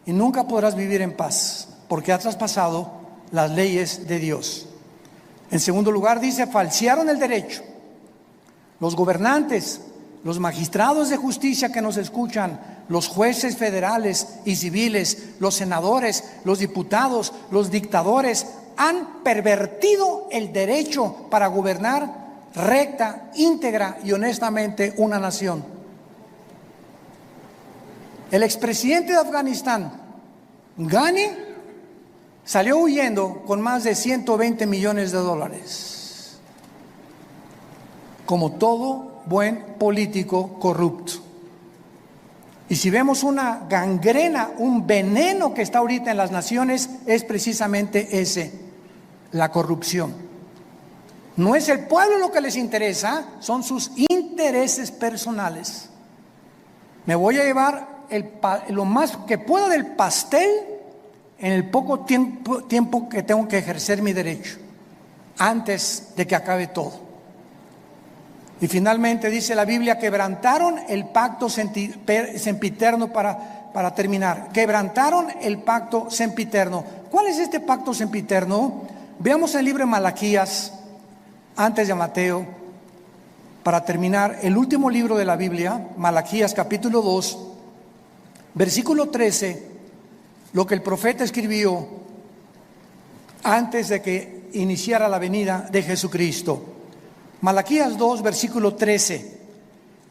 Y nunca podrás vivir en paz, porque has traspasado las leyes de Dios. En segundo lugar, dice, falsearon el derecho. Los gobernantes, los magistrados de justicia que nos escuchan, los jueces federales y civiles, los senadores, los diputados, los dictadores, han pervertido el derecho para gobernar recta, íntegra y honestamente una nación. El expresidente de Afganistán, Ghani, salió huyendo con más de $120 millones, como todo buen político corrupto. Y si vemos una gangrena, un veneno que está ahorita en las naciones, es precisamente ese, la corrupción. No es el pueblo lo que les interesa, son sus intereses personales. Me voy a llevar lo más que pueda del pastel en el poco tiempo que tengo que ejercer mi derecho, antes de que acabe todo. Y finalmente dice la Biblia, quebrantaron el pacto sempiterno para terminar. Quebrantaron el pacto sempiterno. ¿Cuál es este pacto sempiterno? Veamos el libro de Malaquías, antes de Mateo, para terminar, el último libro de la Biblia, Malaquías capítulo 2, versículo 13, lo que el profeta escribió antes de que iniciara la venida de Jesucristo. Malaquías 2, versículo 13.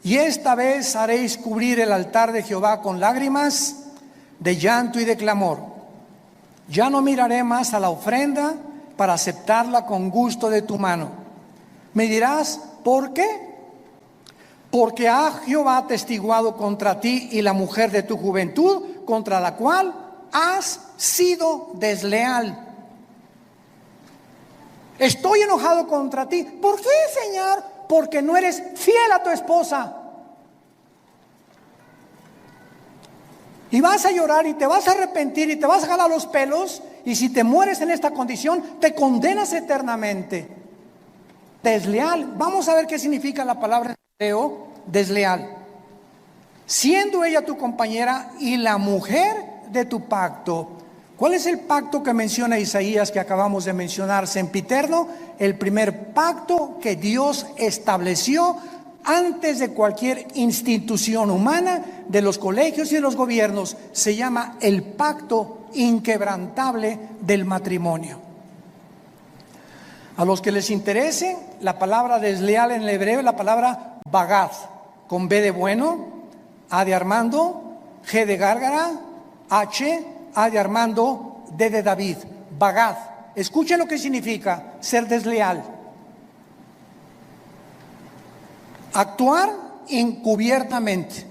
Y esta vez haréis cubrir el altar de Jehová con lágrimas, de llanto y de clamor. Ya no miraré más a la ofrenda para aceptarla con gusto de tu mano. Me dirás, ¿por qué? Porque ha Jehová atestiguado contra ti y la mujer de tu juventud, contra la cual has sido desleal. Estoy enojado contra ti. ¿Por qué, Señor? Porque no eres fiel a tu esposa. Y vas a llorar y te vas a arrepentir y te vas a jalar los pelos. Y si te mueres en esta condición, te condenas eternamente. Desleal. Vamos a ver qué significa la palabra en hebreo, desleal. Siendo ella tu compañera y la mujer de tu pacto. ¿Cuál es el pacto que menciona Isaías que acabamos de mencionar? Sempiterno, el primer pacto que Dios estableció antes de cualquier institución humana, de los colegios y de los gobiernos. Se llama el pacto inquebrantable del matrimonio. A los que les interese, la palabra desleal en el hebreo es la palabra bagad, con B de bueno, A de Armando, G de Gárgara, H, A de Armando, D de David. Bagad. Escuchen lo que significa ser desleal. Actuar encubiertamente,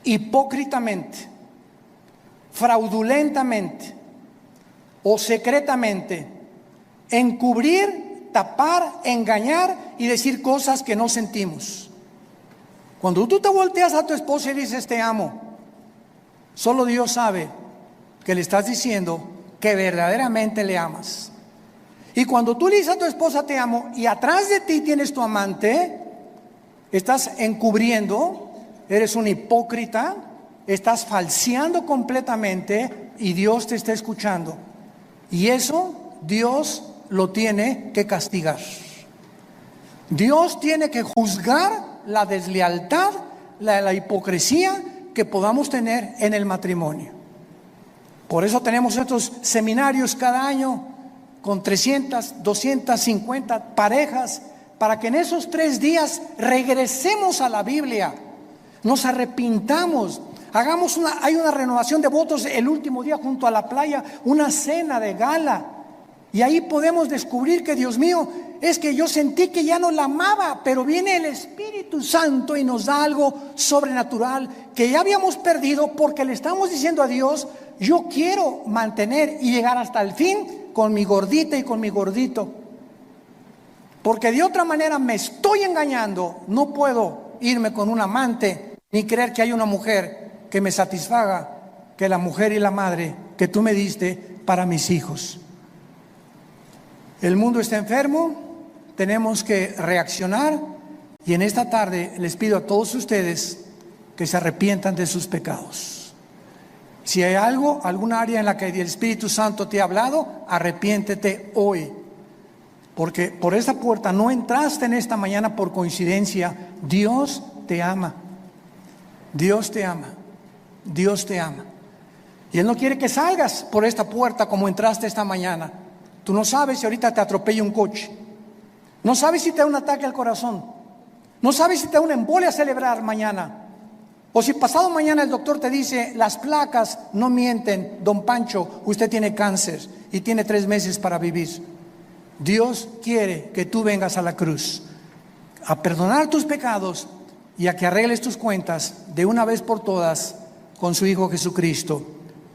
hipócritamente, fraudulentamente o secretamente, encubrir, tapar, engañar y decir cosas que no sentimos. Cuando tú te volteas a tu esposa y dices te amo, solo Dios sabe que le estás diciendo que verdaderamente le amas. Y cuando tú le dices a tu esposa te amo y atrás de ti tienes tu amante, estás encubriendo, eres un hipócrita, estás falseando completamente y Dios te está escuchando. Y eso Dios lo tiene que castigar. Dios tiene que juzgar la deslealtad, la hipocresía que podamos tener en el matrimonio. Por eso tenemos estos seminarios cada año con 300, 250 parejas, para que en esos 3 días regresemos a la Biblia, nos arrepintamos, hay una renovación de votos el último día junto a la playa, una cena de gala, y ahí podemos descubrir que, Dios mío, es que yo sentí que ya no la amaba, pero viene el Espíritu Santo y nos da algo sobrenatural que ya habíamos perdido, porque le estamos diciendo a Dios: yo quiero mantener y llegar hasta el fin con mi gordita y con mi gordito, porque de otra manera me estoy engañando. No puedo irme con un amante ni creer que hay una mujer que me satisfaga, que la mujer y la madre que tú me diste para mis hijos. El mundo está enfermo, tenemos que reaccionar, y en esta tarde les pido a todos ustedes que se arrepientan de sus pecados. Si hay alguna área en la que el Espíritu Santo te ha hablado, arrepiéntete hoy, porque por esa puerta no entraste en esta mañana por coincidencia. Dios te ama, Dios te ama, Dios te ama, y Él no quiere que salgas por esta puerta como entraste esta mañana. Tú no sabes si ahorita te atropella un coche, no sabes si te da un ataque al corazón, no sabes si te da una embolia cerebral mañana, o si pasado mañana el doctor te dice: las placas no mienten, don Pancho, usted tiene cáncer y tiene 3 meses para vivir. Dios quiere que tú vengas a la cruz a perdonar tus pecados y a que arregles tus cuentas de una vez por todas con su Hijo Jesucristo.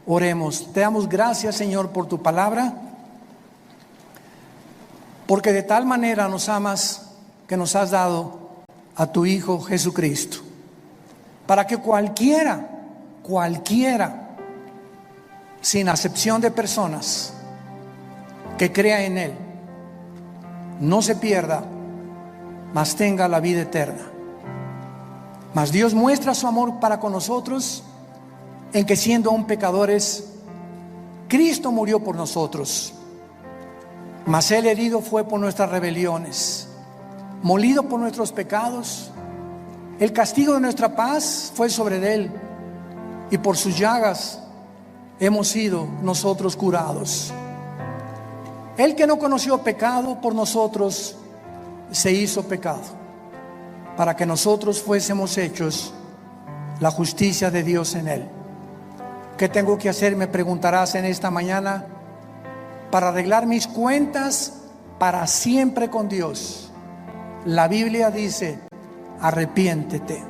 Oremos. Te damos gracias, Señor, por tu palabra, porque de tal manera nos amas que nos has dado a tu Hijo Jesucristo, para que cualquiera, sin acepción de personas, que crea en Él, no se pierda, mas tenga la vida eterna. Mas Dios muestra su amor para con nosotros en que, siendo aún pecadores, Cristo murió por nosotros. Mas Él herido fue por nuestras rebeliones, molido por nuestros pecados. El castigo de nuestra paz fue sobre Él, y por sus llagas hemos sido nosotros curados. Él, que no conoció pecado, por nosotros se hizo pecado, para que nosotros fuésemos hechos la justicia de Dios en Él. ¿Qué tengo que hacer?, me preguntarás en esta mañana, para arreglar mis cuentas para siempre con Dios. La Biblia dice: arrepiéntete.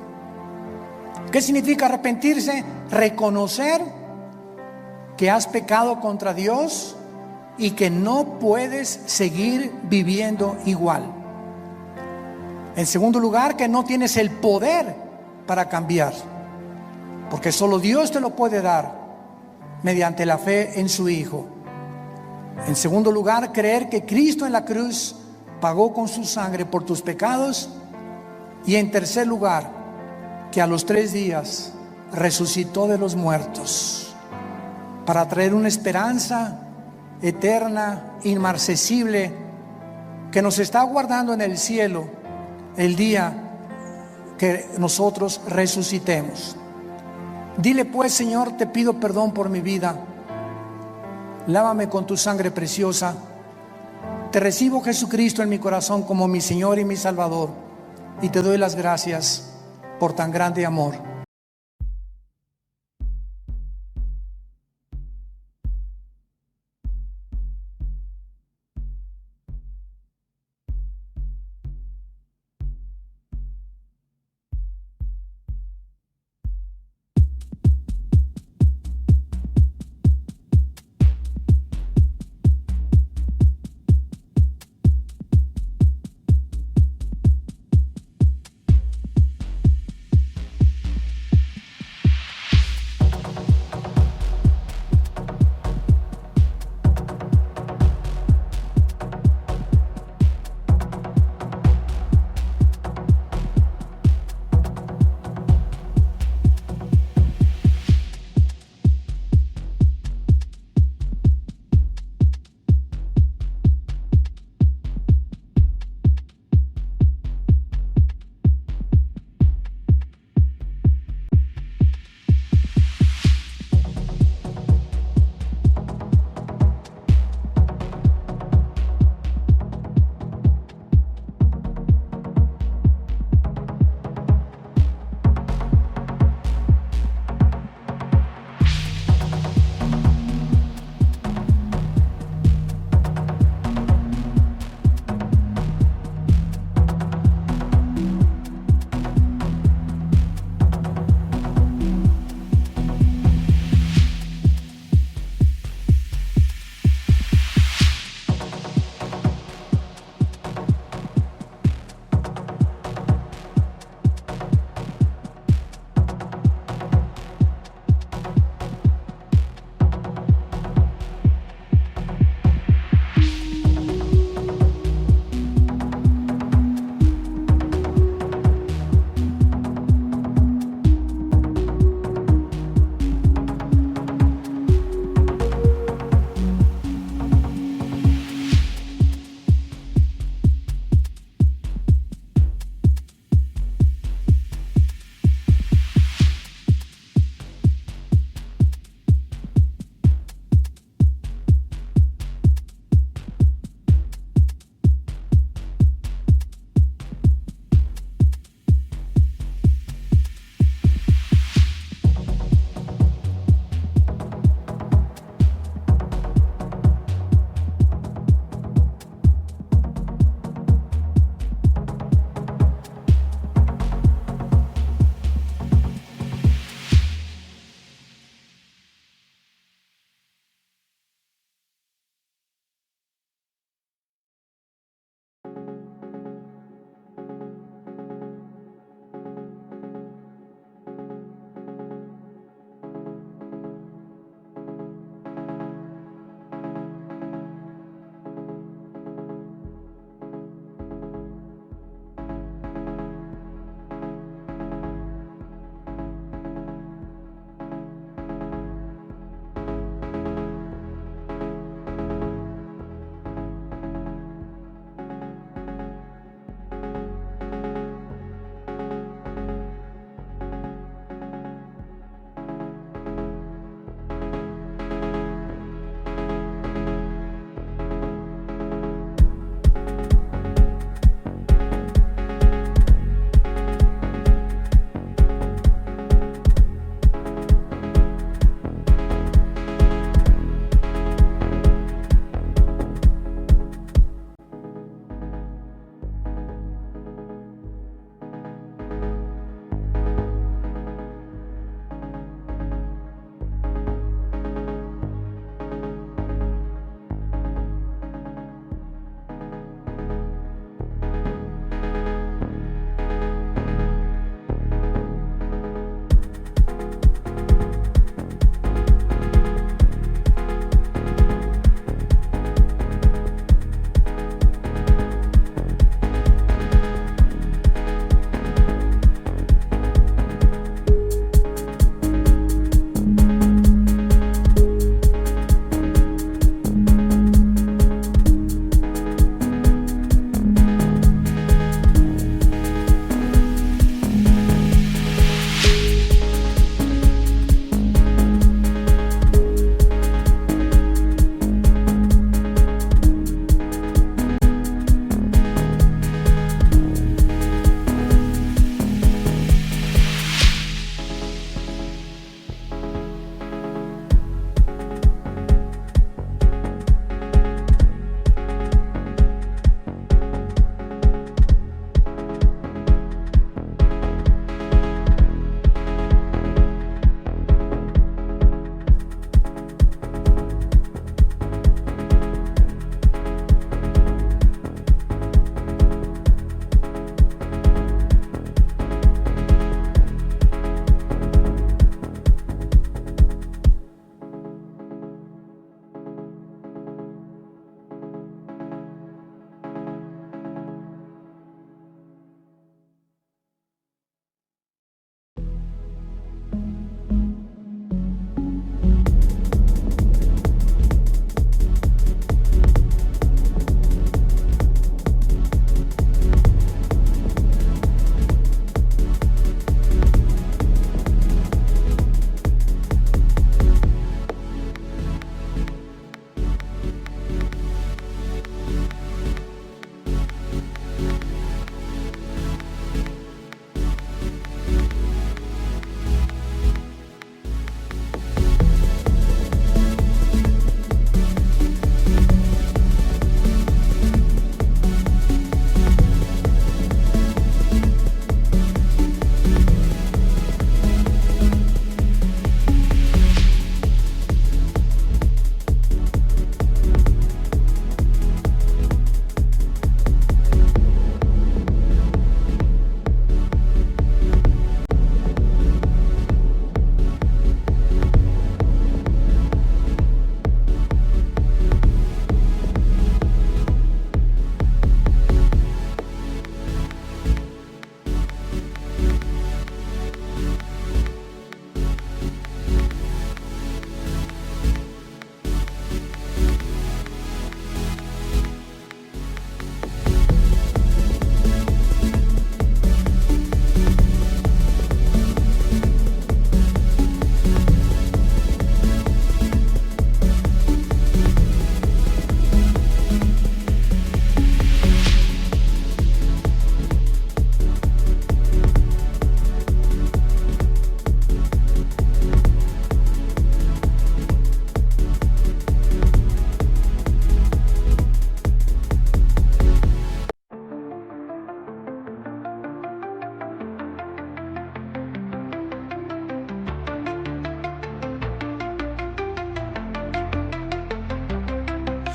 ¿Qué significa arrepentirse? Reconocer que has pecado contra Dios y que no puedes seguir viviendo igual. En segundo lugar, que no tienes el poder para cambiar, porque solo Dios te lo puede dar mediante la fe en su Hijo. En segundo lugar, creer que Cristo en la cruz pagó con su sangre por tus pecados. Y en tercer lugar, que a los 3 días resucitó de los muertos, para traer una esperanza eterna, inmarcesible, que nos está aguardando en el cielo el día que nosotros resucitemos. Dile pues: Señor, te pido perdón por mi vida, lávame con tu sangre preciosa. Te recibo, Jesucristo, en mi corazón como mi Señor y mi Salvador, y te doy las gracias por tan grande amor.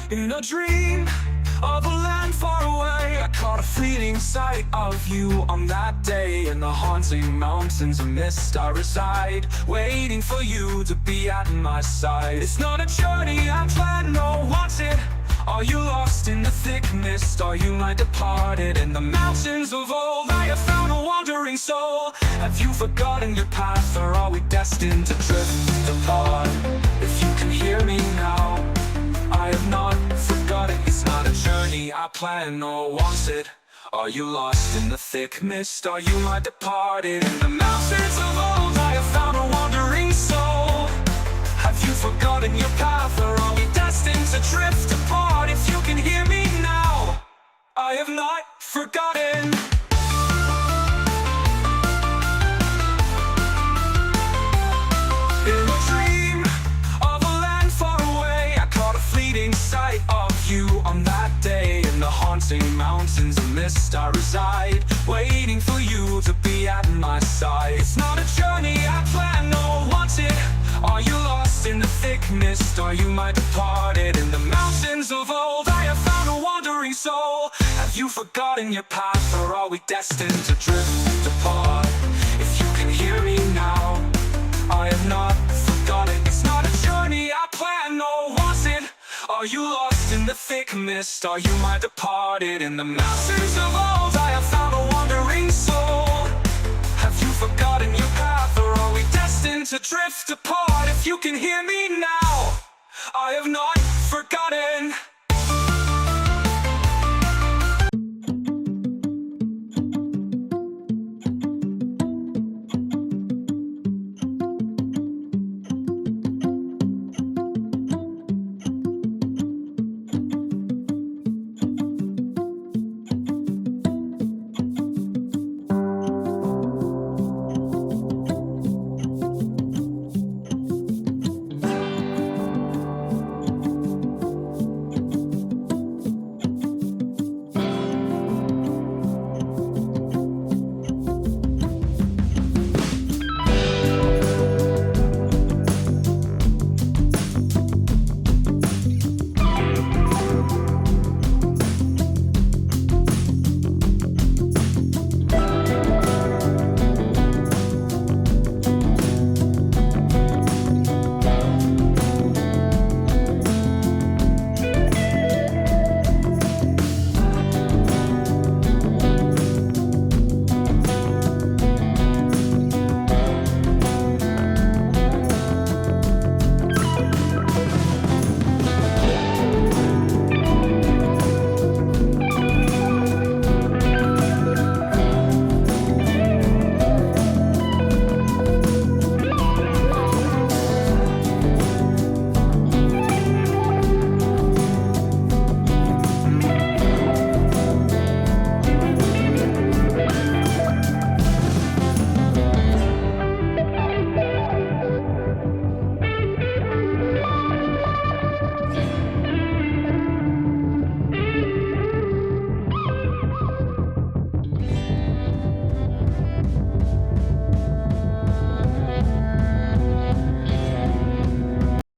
In a dream of a land far away, I caught a fleeting sight of you on that day. In the haunting mountains of mist I reside, waiting for you to be at my side. It's not a journey I planned nor wanted. Are you lost in the thick mist? Are you my departed? In the mountains of old I have found a wandering soul. Have you forgotten your path, or are we destined to drift apart? If you can hear me now, I have not forgotten. It's not a journey I planned nor wanted. Are you lost in the thick mist? Are you my departed? In the mountains of old I have found a wandering soul. Have you forgotten your path, or are we destined to drift apart? If you can hear me now, I have not forgotten. In a dream of a land far away, I caught a fleeting sight of you on that day. In the haunting mountains of mist I reside, waiting for you to be at my side. It's not a journey I planned nor wanted. Are you lost in the thick mist? Are you my departed? In the mountains of old I have found a wandering soul. Have you forgotten your path, or are we destined to drift apart? If you can hear me now, I have not forgotten. It's not a journey I planned nor wanted. Are you lost in the thick mist? Are you my departed? In the mountains of old